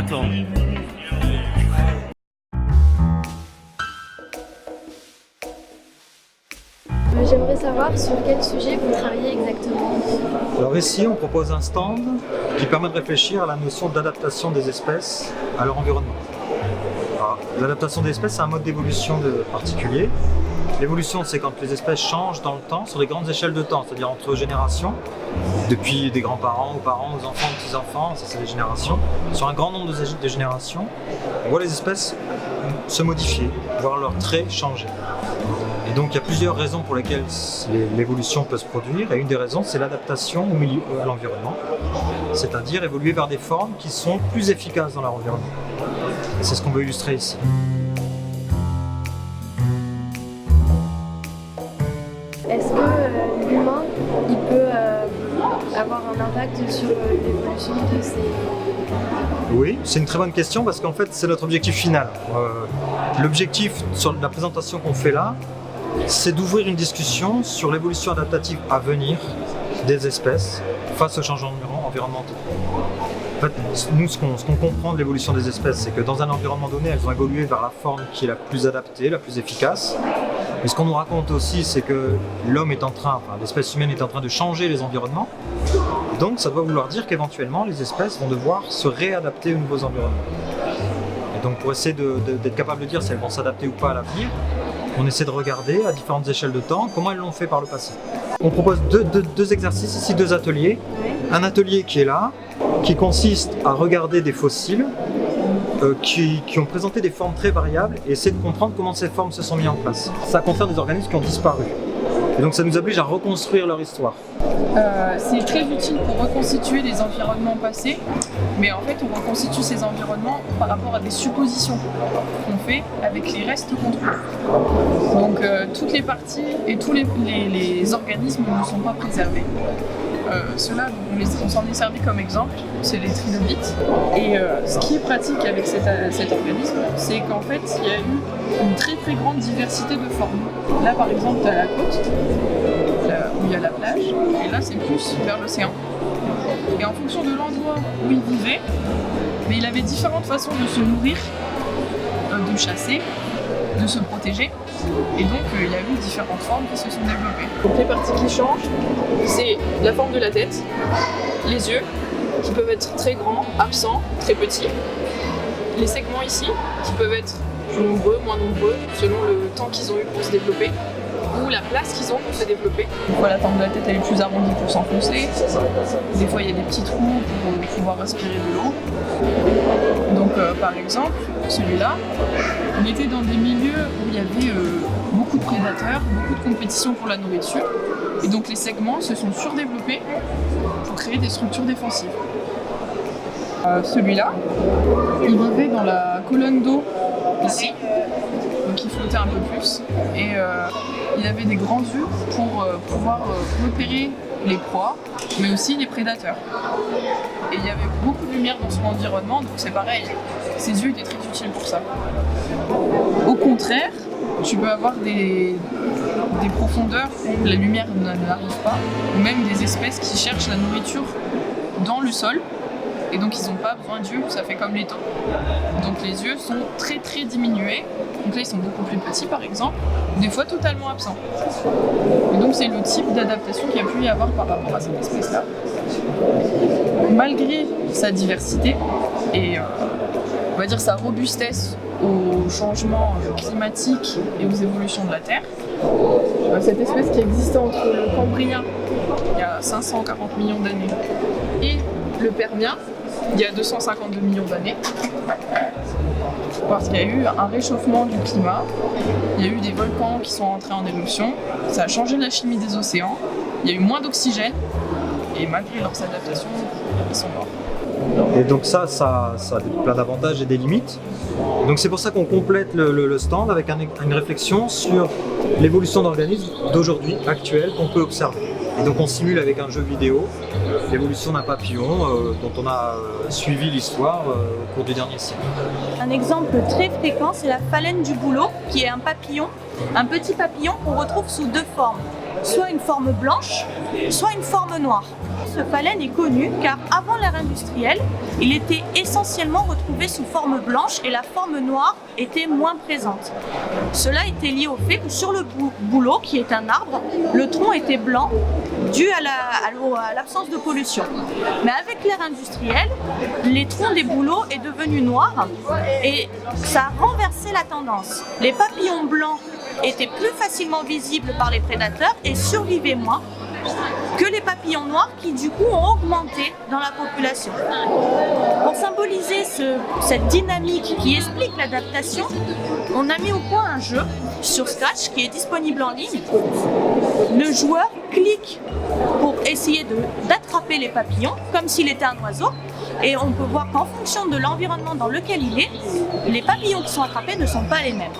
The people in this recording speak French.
bientôt. J'aimerais savoir sur quel sujet vous travaillez exactement. Alors ici, on propose un stand qui permet de réfléchir à la notion d'adaptation des espèces à leur environnement. L'adaptation des espèces, c'est un mode d'évolution particulier. L'évolution, c'est quand les espèces changent dans le temps, sur des grandes échelles de temps, c'est-à-dire entre générations, depuis des grands-parents aux parents, aux enfants, aux petits-enfants, ça c'est les générations. Sur un grand nombre de générations, on voit les espèces se modifier, voir leurs traits changer. Et donc il y a plusieurs raisons pour lesquelles l'évolution peut se produire, et une des raisons, c'est l'adaptation au milieu, à l'environnement, c'est-à-dire évoluer vers des formes qui sont plus efficaces dans leur environnement. Et c'est ce qu'on veut illustrer ici. Est-ce que l'humain, il peut avoir un impact sur l'évolution de ces... Oui, c'est une très bonne question parce qu'en fait c'est notre objectif final. L'objectif sur la présentation qu'on fait là, c'est d'ouvrir une discussion sur l'évolution adaptative à venir des espèces face aux changements environnementaux. En fait, nous, ce qu'on comprend de l'évolution des espèces, c'est que dans un environnement donné, elles ont évolué vers la forme qui est la plus adaptée, la plus efficace. Mais ce qu'on nous raconte aussi, c'est que l'espèce humaine est en train de changer les environnements. Donc ça doit vouloir dire qu'éventuellement, les espèces vont devoir se réadapter aux nouveaux environnements. Et donc pour essayer d'être capable de dire si elles vont s'adapter ou pas à l'avenir, on essaie de regarder à différentes échelles de temps comment elles l'ont fait par le passé. On propose deux exercices ici, deux ateliers. Un atelier qui est là, qui consiste à regarder des fossiles qui ont présenté des formes très variables et essayer de comprendre comment ces formes se sont mises en place. Ça concerne des organismes qui ont disparu. Et donc ça nous oblige à reconstruire leur histoire. C'est très utile pour reconstituer les environnements passés, mais en fait on reconstitue ces environnements par rapport à des suppositions qu'on fait avec les restes qu'on trouve. Donc toutes les parties et tous les organismes ne sont pas préservés. Ceux-là, on s'en est servi comme exemple, c'est les trilobites. Et ce qui est pratique avec cet organisme, c'est qu'en fait, il y a eu une très très grande diversité de formes. Là, par exemple, tu as la côte, où il y a la plage, et là, c'est plus vers l'océan. Et en fonction de l'endroit où il vivait, mais il avait différentes façons de se nourrir, de chasser, de se protéger. Et donc il y a eu différentes formes qui se sont développées. Donc les parties qui changent, c'est la forme de la tête, les yeux, qui peuvent être très grands, absents, très petits, les segments ici, qui peuvent être plus nombreux, moins nombreux, selon le temps qu'ils ont eu pour se développer, ou la place qu'ils ont pour se développer. Des fois la forme de la tête elle est plus arrondie pour s'enfoncer, des fois il y a des petits trous pour pouvoir respirer de l'eau. Donc par exemple, celui-là, on était dans des milieux où il y avait beaucoup de prédateurs, beaucoup de compétition pour la nourriture, et donc les segments se sont surdéveloppés pour créer des structures défensives. Celui-là, il vivait dans la colonne d'eau ici, donc il flottait un peu plus, et il avait des grands yeux pour pouvoir repérer les proies, mais aussi les prédateurs. Et il y avait beaucoup de lumière dans son environnement, donc c'est pareil, ses yeux étaient très utiles pour ça. Au contraire, tu peux avoir des profondeurs où la lumière n'arrive pas, ou même des espèces qui cherchent la nourriture dans le sol, et donc ils n'ont pas besoin d'yeux, ça fait comme les taupes. Donc les yeux sont très très diminués, donc là ils sont beaucoup plus petits par exemple, des fois totalement absents. Et donc c'est le type d'adaptation qu'il y a pu y avoir par rapport à cette espèce-là. Malgré sa diversité et on va dire sa robustesse aux changements climatiques et aux évolutions de la Terre, cette espèce qui existait entre le Cambrien, il y a 540 millions d'années, et le Permien, il y a 252 millions d'années, parce qu'il y a eu un réchauffement du climat, il y a eu des volcans qui sont entrés en éruption, ça a changé la chimie des océans, il y a eu moins d'oxygène, et malgré leurs adaptations, ils sont morts. Et donc ça a plein d'avantages et des limites. Donc c'est pour ça qu'on complète le stand avec une réflexion sur l'évolution d'organismes d'aujourd'hui, actuelle, qu'on peut observer. Et donc on simule avec un jeu vidéo l'évolution d'un papillon dont on a suivi l'histoire au cours du dernier siècle. Un exemple très fréquent, c'est la phalène du bouleau, qui est un papillon, un petit papillon qu'on retrouve sous deux formes. Soit une forme blanche, soit une forme noire. ce phalène est connu car avant l'ère industrielle, il était essentiellement retrouvé sous forme blanche et la forme noire était moins présente. Cela était lié au fait que sur le bouleau, qui est un arbre, le tronc était blanc dû à l'absence de pollution. Mais avec l'ère industrielle, les troncs des bouleaux est devenu noir et ça a renversé la tendance. Les papillons blancs étaient plus facilement visibles par les prédateurs et survivaient moins que les papillons noirs qui du coup ont augmenté dans la population. Pour symboliser cette dynamique qui explique l'adaptation, on a mis au point un jeu sur Scratch qui est disponible en ligne. Le joueur clique pour essayer d'attraper les papillons comme s'il était un oiseau et on peut voir qu'en fonction de l'environnement dans lequel il est, les papillons qui sont attrapés ne sont pas les mêmes.